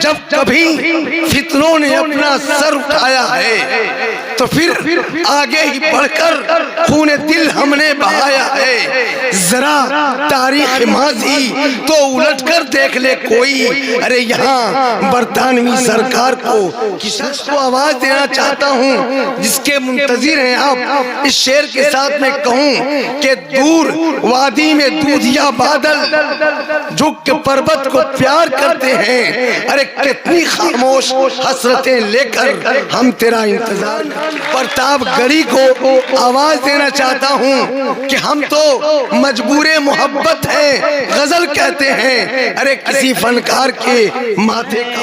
जब कभी फितरों ने अपना सर उठाया है तो फिर आगे ही बढ़कर खूने दिल हमने बहाया है। जरा तारीख माजी तो उलट कर देख ले कोई। अरे यहाँ बरतानवी सरकार को किस को आवाज देना चाहता हूँ जिसके मुंतजिर हैं आप। इस शेर के साथ मैं कहूँ कि दूर वादी में दूधिया बादल झुक के पर्वत को प्यार करते हैं। अरे कितनी खामोश हसरतें लेकर हम तेरा इंतजार। प्रताप गढ़ी को आवाज देना चाहता हूँ कि हम तो मजबूरे मोहब्बत है गजल कहते हैं। अरे किसी फनकार के माथे का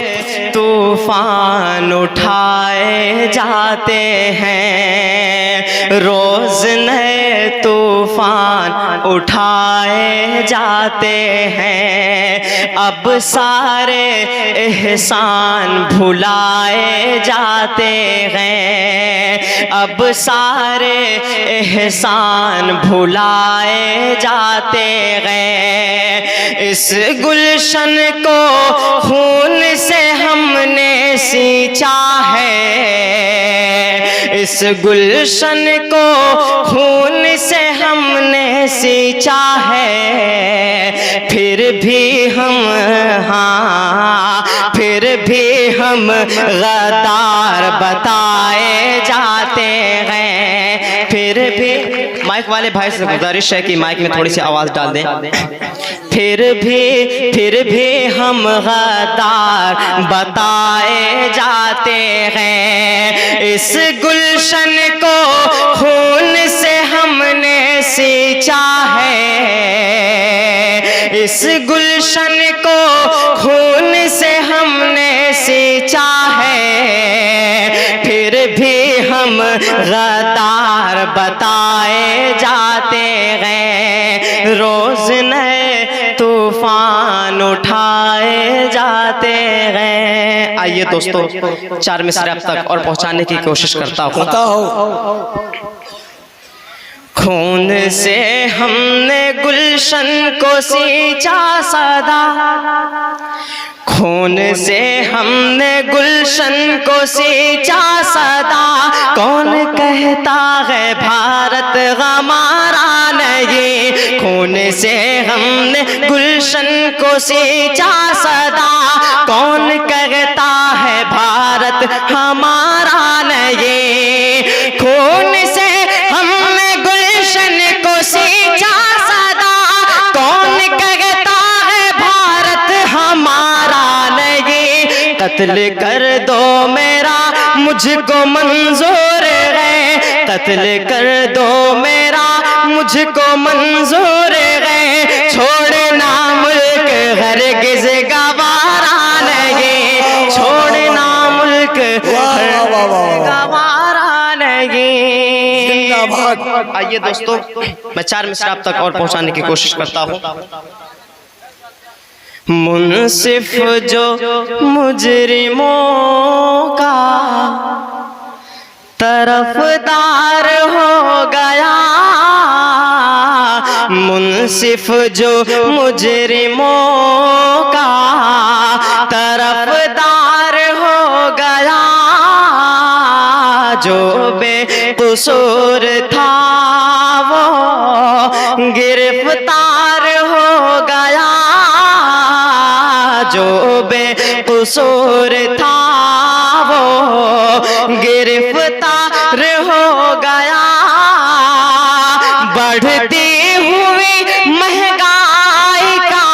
तूफान उठाए जाते हैं, रोज नए तूफान उठाए जाते हैं। अब सारे एहसान भुलाए जाते हैं, अब सारे एहसान भुलाए जाते हैं। इस गुलशन को खून से हमने सींचा है, इस गुलशन को खून से हमने सींचा है। फिर भी हम फिर भी हम गद्दार बताए जाते हैं। फिर भी माइक वाले भाई से गुजारिश है कि माइक में थोड़ी सी आवाज डाल दें। फिर भी हम गद्दार बताए जाते हैं। इस गुलशन को खून से हमने सींचा है, इस गुलशन को खून से हमने सींचा है। फिर भी हम गद्दार बताए जाते हैं, रोज नए तूफान उठाए जाते हैं। आइए दोस्तों, चार मिसरे अब तक और पहुंचाने की कोशिश करता हूँ। खून से हमने गुलशन को सींचा सदा, खून से हमने गुलशन को सींचा सदा। कौन कहता है भारत हमारा नहीं, खून से हमने गुलशन को सींचा सदा। कौन कहता है भारत हमारा नहीं, खून से हमने गुलशन को सींचा सदा। कौन कहता है भारत हमारा नहीं। कत्ल कर दो मेरा मुझको मंजूर है, कत्ल कर दो मेरा मुझको मंजूर है। छोड़ना मुल्क हरगिज़ गवारा नहीं, छोड़ना मुल्क गवारा नहीं। आइए दोस्तों, मैं चार मिसरा अब तक और पहुंचाने की कोशिश करता हूँ। मुनसिफ जो मुजरिमों का तरफदार हो गया, मुनसिफ जो मुजरिमों का तरफदार हो गया। जो बेकसूर था वो गिरफ्तार हो गया, जो बेकसूर था वो गिरफ्तार हो गया। बढ़ती हुई महंगाई का,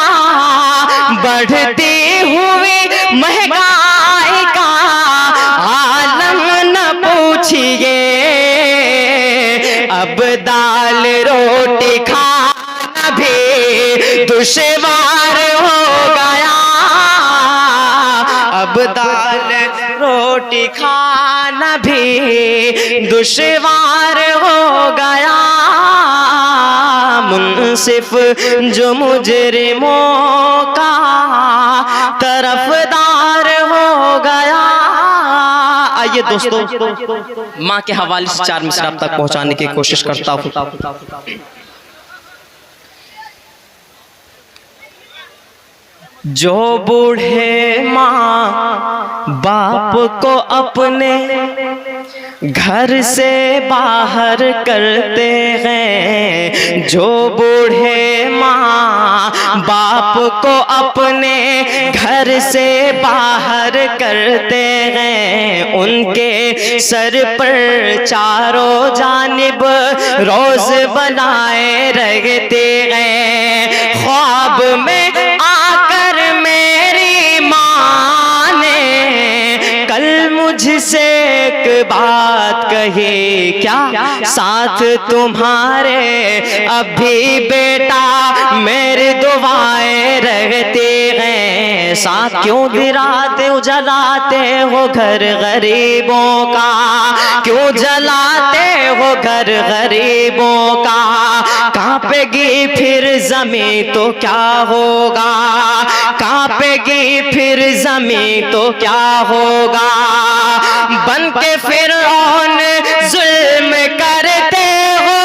बढ़ती हुई महंगाई का आलम न पूछिए। अब दाल रोटी खाना भी दुश्वार हो गया, अब दाल रोटी खाना भी दुश्वार हो गया। मुनसिफ जो मुजरिमों का तरफदार हो गया। आइए दोस्तों, माँ के हवाले से चार मिसरा तक पहुंचाने की कोशिश करता हूँ। जो बूढ़े माँ बाप को अपने घर से बाहर करते हैं। जो बूढ़े माँ बाप को अपने घर से बाहर करते हैं, उनके सर पर चारों जानिब रोज बनाए रहते हैं। ख्वाब में आकर मेरी माँ ने कल मुझसे एक बात कही, क्या साथ तुम्हारे अभी बेटा मेरी दुआएं रहती हैं। साथ क्यों गिराते हो जलाते हो घर गरीबों का, क्यों जलाते हो घर गरीबों का। कांपेगी फिर जमीन तो क्या होगा, कांपेगी फिर जमीन तो क्या होगा। बन के फिरौन जुल्म करते हो,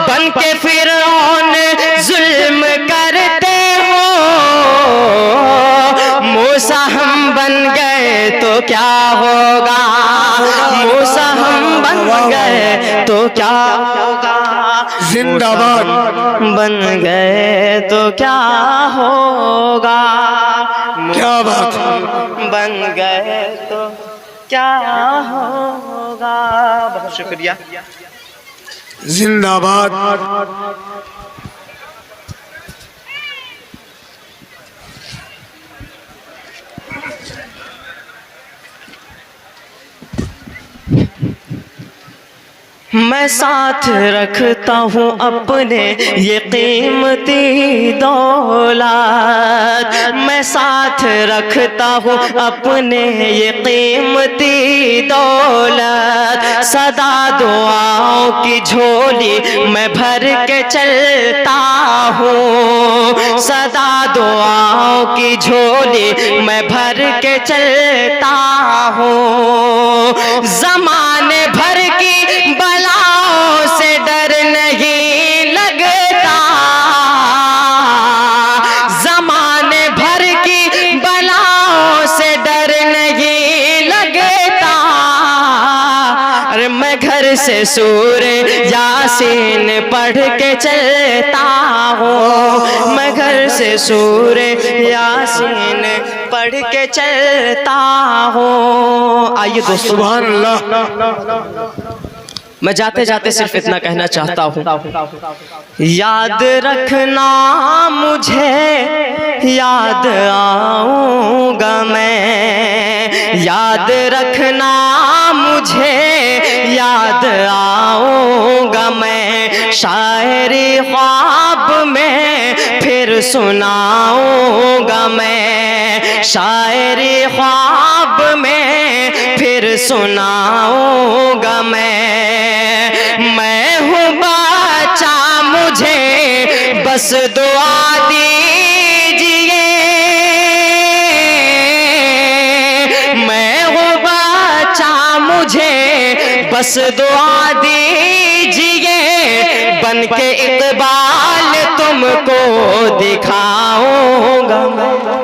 बन के फिरौन जुल्म करते हो। मूसा हम बन गए तो क्या होगा, मूसा हम बन गए तो क्या होगा। जिंदाबाद। बन गए तो क्या होगा, क्या बात, बन गए तो क्या होगा। बहुत शुक्रिया। जिंदाबाद। मैं साथ रखता हूँ अपने ये कीमती दौलत, मैं साथ रखता हूँ अपने ये कीमती दौलत। सदा दुआओं की झोली मैं भर के चलता हूँ, सदा दुआओं की झोली मैं भर के चलता हूँ। ज़माने भर की बलाओं से डर नहीं लगता, ज़माने भर की बलाओं से डर नहीं लगता। अरे मैं घर से सूरे यासीन पढ़ के चलता हूँ, मैं घर से सूरे यासीन पढ़ के चलता हूँ। आइए दोस्तों, सुभान अल्लाह। मैं जाते जाते सिर्फ इतना कहना चाहता हूँ, याद रखना मुझे याद आऊँगा मैं, याद रखना मुझे याद आऊँगा मैं। शायरी ख्वाब में फिर सुनाऊँगा मैं, शायरी ख्वाब में फिर सुनाऊँगा मैं हूँ बच्चा मुझे बस दुआ दीजिए, मैं हूँ बच्चा मुझे बस दुआ दीजिए। बन के इकबाल तुमको दिखाऊंगा।